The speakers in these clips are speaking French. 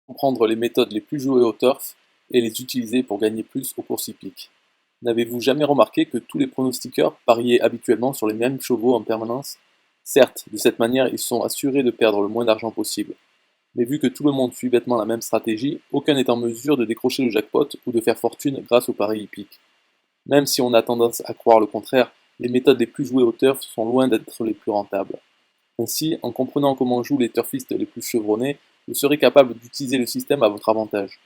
Comprendre les méthodes les plus jouées au turf et les utiliser pour gagner plus aux courses hippiques. N'avez-vous jamais remarqué que tous les pronostiqueurs pariaient habituellement sur les mêmes chevaux en permanence? Certes, de cette manière, ils sont assurés de perdre le moins d'argent possible. Mais vu que tout le monde suit bêtement la même stratégie, aucun n'est en mesure de décrocher le jackpot ou de faire fortune grâce aux paris hippiques. Même si on a tendance à croire le contraire, les méthodes les plus jouées au turf sont loin d'être les plus rentables. Ainsi, en comprenant comment jouent les turfistes les plus chevronnés, vous serez capable d'utiliser le système à votre avantage.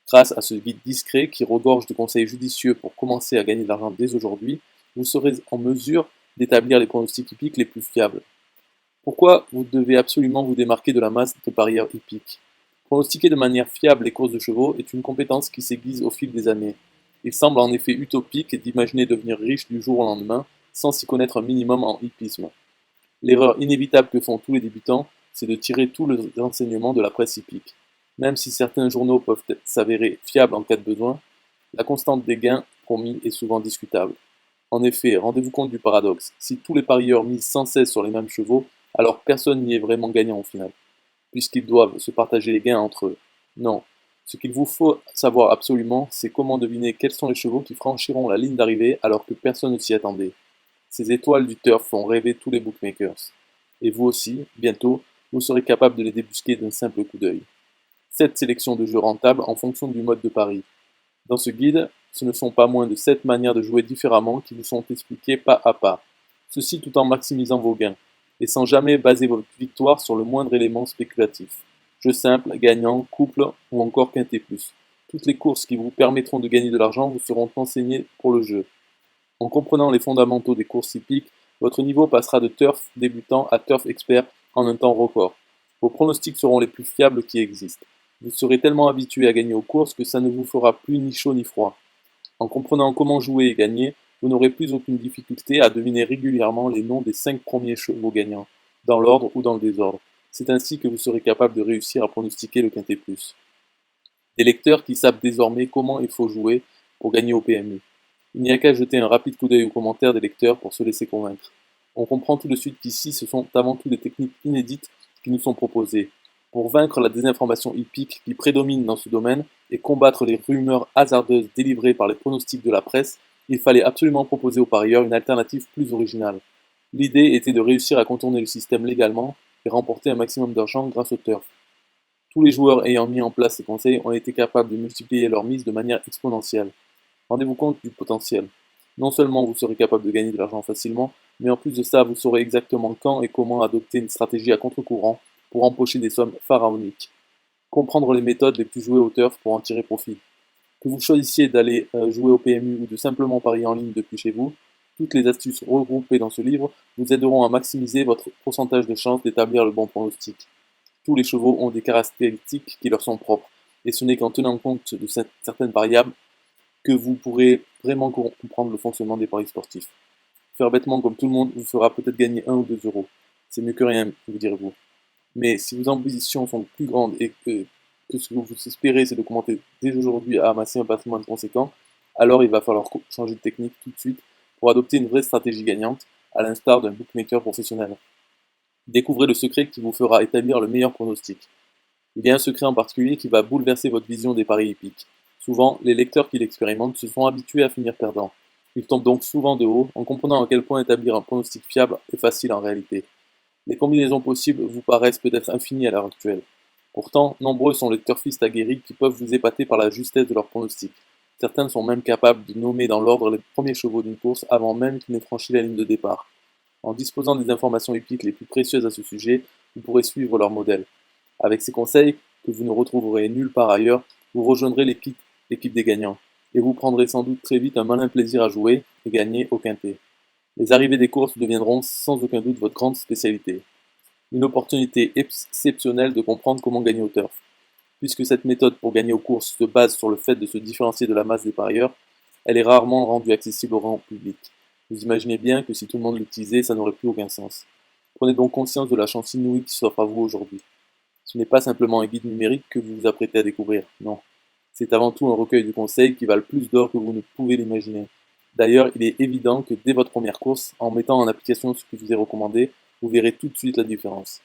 Grâce à ce guide discret qui regorge de conseils judicieux pour commencer à gagner de l'argent dès aujourd'hui, vous serez en mesure d'établir les pronostics hippiques les plus fiables. Pourquoi vous devez absolument vous démarquer de la masse de parieurs hippiques? Pronostiquer de manière fiable les courses de chevaux est une compétence qui s'aiguise au fil des années. Il semble en effet utopique d'imaginer devenir riche du jour au lendemain sans s'y connaître un minimum en hippisme. L'erreur inévitable que font tous les débutants, c'est de tirer tous les enseignements de la presse hippique. Même si certains journaux peuvent s'avérer fiables en cas de besoin, la constante des gains promis est souvent discutable. En effet, rendez-vous compte du paradoxe, si tous les parieurs misent sans cesse sur les mêmes chevaux, alors personne n'y est vraiment gagnant au final, puisqu'ils doivent se partager les gains entre eux. Non, ce qu'il vous faut savoir absolument, c'est comment deviner quels sont les chevaux qui franchiront la ligne d'arrivée alors que personne ne s'y attendait. Ces étoiles du turf font rêver tous les bookmakers. Et vous aussi, bientôt, vous serez capable de les débusquer d'un simple coup d'œil. 7 sélections de jeux rentables en fonction du mode de pari. Dans ce guide, ce ne sont pas moins de 7 manières de jouer différemment qui vous sont expliquées pas à pas. Ceci tout en maximisant vos gains, et sans jamais baser votre victoire sur le moindre élément spéculatif. Jeu simple, gagnant, couple ou encore quintet plus. Toutes les courses qui vous permettront de gagner de l'argent vous seront enseignées pour le jeu. En comprenant les fondamentaux des courses hippiques, votre niveau passera de turf débutant à turf expert en un temps record. Vos pronostics seront les plus fiables qui existent. Vous serez tellement habitué à gagner aux courses que ça ne vous fera plus ni chaud ni froid. En comprenant comment jouer et gagner, vous n'aurez plus aucune difficulté à deviner régulièrement les noms des 5 premiers chevaux gagnants, dans l'ordre ou dans le désordre. C'est ainsi que vous serez capable de réussir à pronostiquer le quintet plus. Des lecteurs qui savent désormais comment il faut jouer pour gagner au PMU. Il n'y a qu'à jeter un rapide coup d'œil aux commentaires des lecteurs pour se laisser convaincre. On comprend tout de suite qu'ici, ce sont avant tout des techniques inédites qui nous sont proposées. Pour vaincre la désinformation hippique qui prédomine dans ce domaine et combattre les rumeurs hasardeuses délivrées par les pronostics de la presse, il fallait absolument proposer aux parieurs une alternative plus originale. L'idée était de réussir à contourner le système légalement et remporter un maximum d'argent grâce au turf. Tous les joueurs ayant mis en place ces conseils ont été capables de multiplier leurs mises de manière exponentielle. Rendez-vous compte du potentiel. Non seulement vous serez capable de gagner de l'argent facilement, mais en plus de ça, vous saurez exactement quand et comment adopter une stratégie à contre-courant pour empocher des sommes pharaoniques. Comprendre les méthodes les plus jouées au turf pour en tirer profit. Que vous choisissiez d'aller jouer au PMU ou de simplement parier en ligne depuis chez vous, toutes les astuces regroupées dans ce livre vous aideront à maximiser votre pourcentage de chance d'établir le bon pronostic. Tous les chevaux ont des caractéristiques qui leur sont propres, et ce n'est qu'en tenant compte de certaines variables que vous pourrez vraiment comprendre le fonctionnement des paris sportifs. Faire bêtement comme tout le monde vous fera peut-être gagner 1 ou 2 euros. C'est mieux que rien, vous direz-vous. Mais si vos ambitions sont plus grandes et que ce que vous espérez c'est de commenter dès aujourd'hui à amasser un patrimoine conséquent, alors il va falloir changer de technique tout de suite pour adopter une vraie stratégie gagnante, à l'instar d'un bookmaker professionnel. Découvrez le secret qui vous fera établir le meilleur pronostic. Il y a un secret en particulier qui va bouleverser votre vision des paris hippiques. Souvent, les lecteurs qui l'expérimentent se sont habitués à finir perdants. Ils tombent donc souvent de haut en comprenant à quel point établir un pronostic fiable est facile en réalité. Les combinaisons possibles vous paraissent peut-être infinies à l'heure actuelle. Pourtant, nombreux sont les turfistes aguerris qui peuvent vous épater par la justesse de leurs pronostics. Certains sont même capables de nommer dans l'ordre les premiers chevaux d'une course avant même qu'ils n'aient franchi la ligne de départ. En disposant des informations hippiques les plus précieuses à ce sujet, vous pourrez suivre leur modèle. Avec ces conseils, que vous ne retrouverez nulle part ailleurs, vous rejoindrez l'équipe des gagnants, et vous prendrez sans doute très vite un malin plaisir à jouer et gagner au quintet. Les arrivées des courses deviendront sans aucun doute votre grande spécialité. Une opportunité exceptionnelle de comprendre comment gagner au turf. Puisque cette méthode pour gagner aux courses se base sur le fait de se différencier de la masse des parieurs, elle est rarement rendue accessible au grand public. Vous imaginez bien que si tout le monde l'utilisait, ça n'aurait plus aucun sens. Prenez donc conscience de la chance inouïe qui s'offre à vous aujourd'hui. Ce n'est pas simplement un guide numérique que vous vous apprêtez à découvrir, non. C'est avant tout un recueil de conseils qui valent plus d'or que vous ne pouvez l'imaginer. D'ailleurs, il est évident que dès votre première course, en mettant en application ce qui vous est recommandé, vous verrez tout de suite la différence.